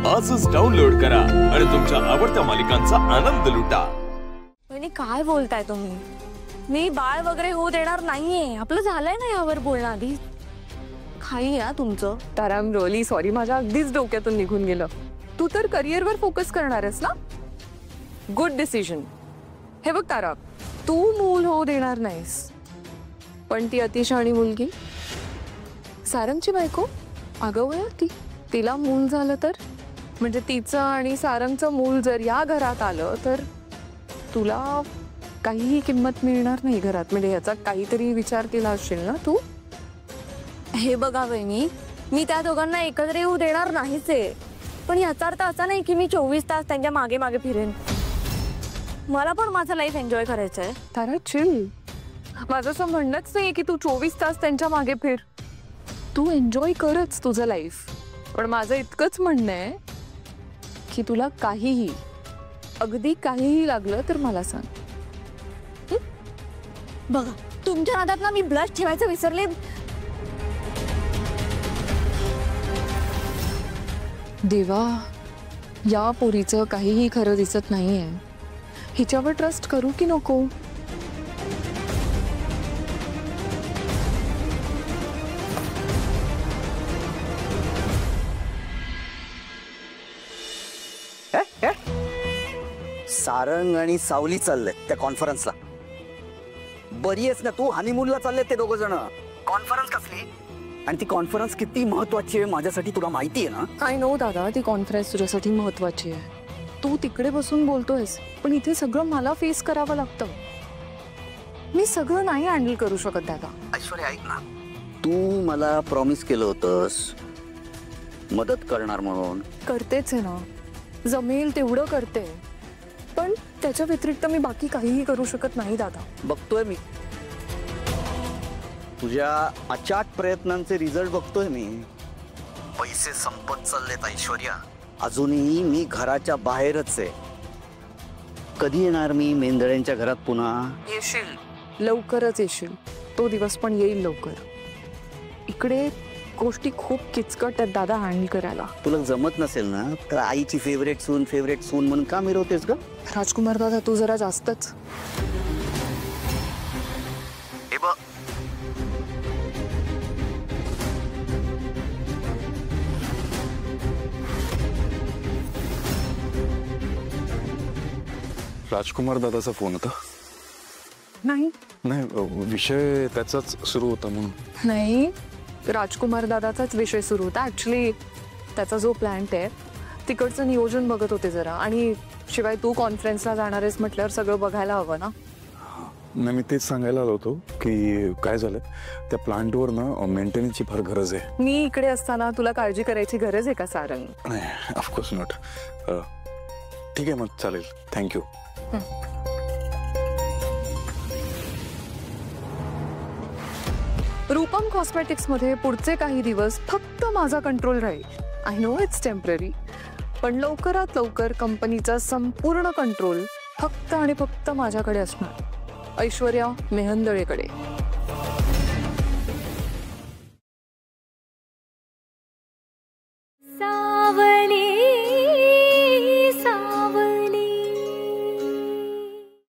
आजच डाउनलोड करा आणि तुमच्या आवडत्या मालिकांचा आनंद लुटा। वहिनी काय बोलताय तुम्ही? मी बाळ वगैरे होऊ देणार नाहीये। आपलं झालंय ना यावर बोलणं आधी। काही या तुमचं तारा, आय एम रिअली सॉरी, माझ्या अगदीच डोक्यातून निघून गेलं। तू तर करिअरवर फोकस करणार आहेस ना? Good decision. हे बघ तारा, तू मूल होऊ देणार नाहीस, पण ती अतिशहाणी मुलगी सारंगची बायको आगाऊ आहे ती। तिला मूल झालं तर म्हणजे तिचं आणि सारंगचं मूल जर या घरात आलं तर तुला काहीही किंमत मिळणार नाही घरात। म्हणजे याचा काहीतरी विचार केला असेल ना तू? हे बघा वहिनी, मी त्या दोघांना एकत्र येऊ देणार नाहीच आहे, पण याचा अर्थ असा नाही की मी 24 तास त्यांच्या मागे मागे फिरेन। मला पण माझं लाईफ एन्जॉय करायचं आहे। तारा चिल, माझं असं म्हणणंच नाही की तू 24 तास त्यांच्या मागे फिर, तू एन्जॉय करच तुझं लाईफ। पण माझं इतकंच म्हणणं आहे की तुला काहीही, अगदी काहीही लागलं तर मला सांग। बघा, तुमच्या नादात ना मी ब्लश ठेवायचं विसरले। देवा, या पोरीचं काहीही खरं दिसत नाहीये। हिच्यावर ट्रस्ट करू की नको? सारंग आणि सावली चालले त्या कॉन्फरन्सला। बरी आहेस ना तू? हनीमूनला चालले ते दोघ जण। कॉन्फरन्स कसली? आणि ती कॉन्फरन्स किती महत्वाची आहे माझ्यासाठी तुला माहिती आहे ना? आय नो दादा, ती कॉन्फरन्स तुझ्यासाठी महत्वाची आहे। तू तिकडे बसून बोलतोयस, पण इथे सगळं मला फेस करावं लागतं। मी सगळं नाही हँडल करू शकत दादा। ऐश्वर्या ऐक ना, तू मला प्रॉमिस केलं होतंस मदत करणार म्हणून। करतेच आहे ना, जमेल तेवढं करते, पण त्याच्या व्यतिरिक्त मी बाकी काहीही करू शकत नाही दादा। बघतोय मी तुझ्या अचाट प्रयत्नांचे रिझल्ट बघतोय मी। पैसे संपत चाललेत ऐश्वर्या, अजूनही मी घराच्या बाहेरच आहे। कधी येणार मी मेंदळ्यांच्या घरात पुन्हा? येशील, लवकरच येशील, तो दिवस पण येईल लवकर। इकडे गोष्टी खूप किचकट आहेत दादा हँडल करायला। तुला जमत नसेल ना तर आईची फेवरेट सून म्हणून का मिरवतेस ग? राजकुमार दादा, तू जरा जास्तच। हे बघ, राजकुमार दादाचा फोन होता? नाही नाही, विषय त्याचाच सुरू होता म्हणून। नाही, राजकुमार दादाचाच विषय सुरू होता। ऍक्च्युली त्याचा जो प्लॅन्ट आहे तिकडचं नियोजन बघत होते जरा, आणि शिवाय तू कॉन्फरन्सला जाणार आहेस म्हटल्यावर सगळं बघायला हवं ना। नाही, मी तेच सांगायला आलो होतो की काय झालं, त्या प्लांटवर ना मेंटेनन्सची फार गरज आहे। मी इकडे असताना तुला काळजी करायची गरज आहे का सारंग? नाही, ऑफकोर्स नॉट। ठीक आहे, मग चालेल, थँक्यू। रूपम कॉस्मेटिक्स मध्ये पुढचे काही दिवस फक्त माझा कंट्रोल राहील। आय नो इट्स टेम्पररी, पण लवकरात लवकर कंपनीचा संपूर्ण कंट्रोल फक्त आणि फक्त माझ्याकडे असणार, ऐश्वर्या मेहंदळेकडे।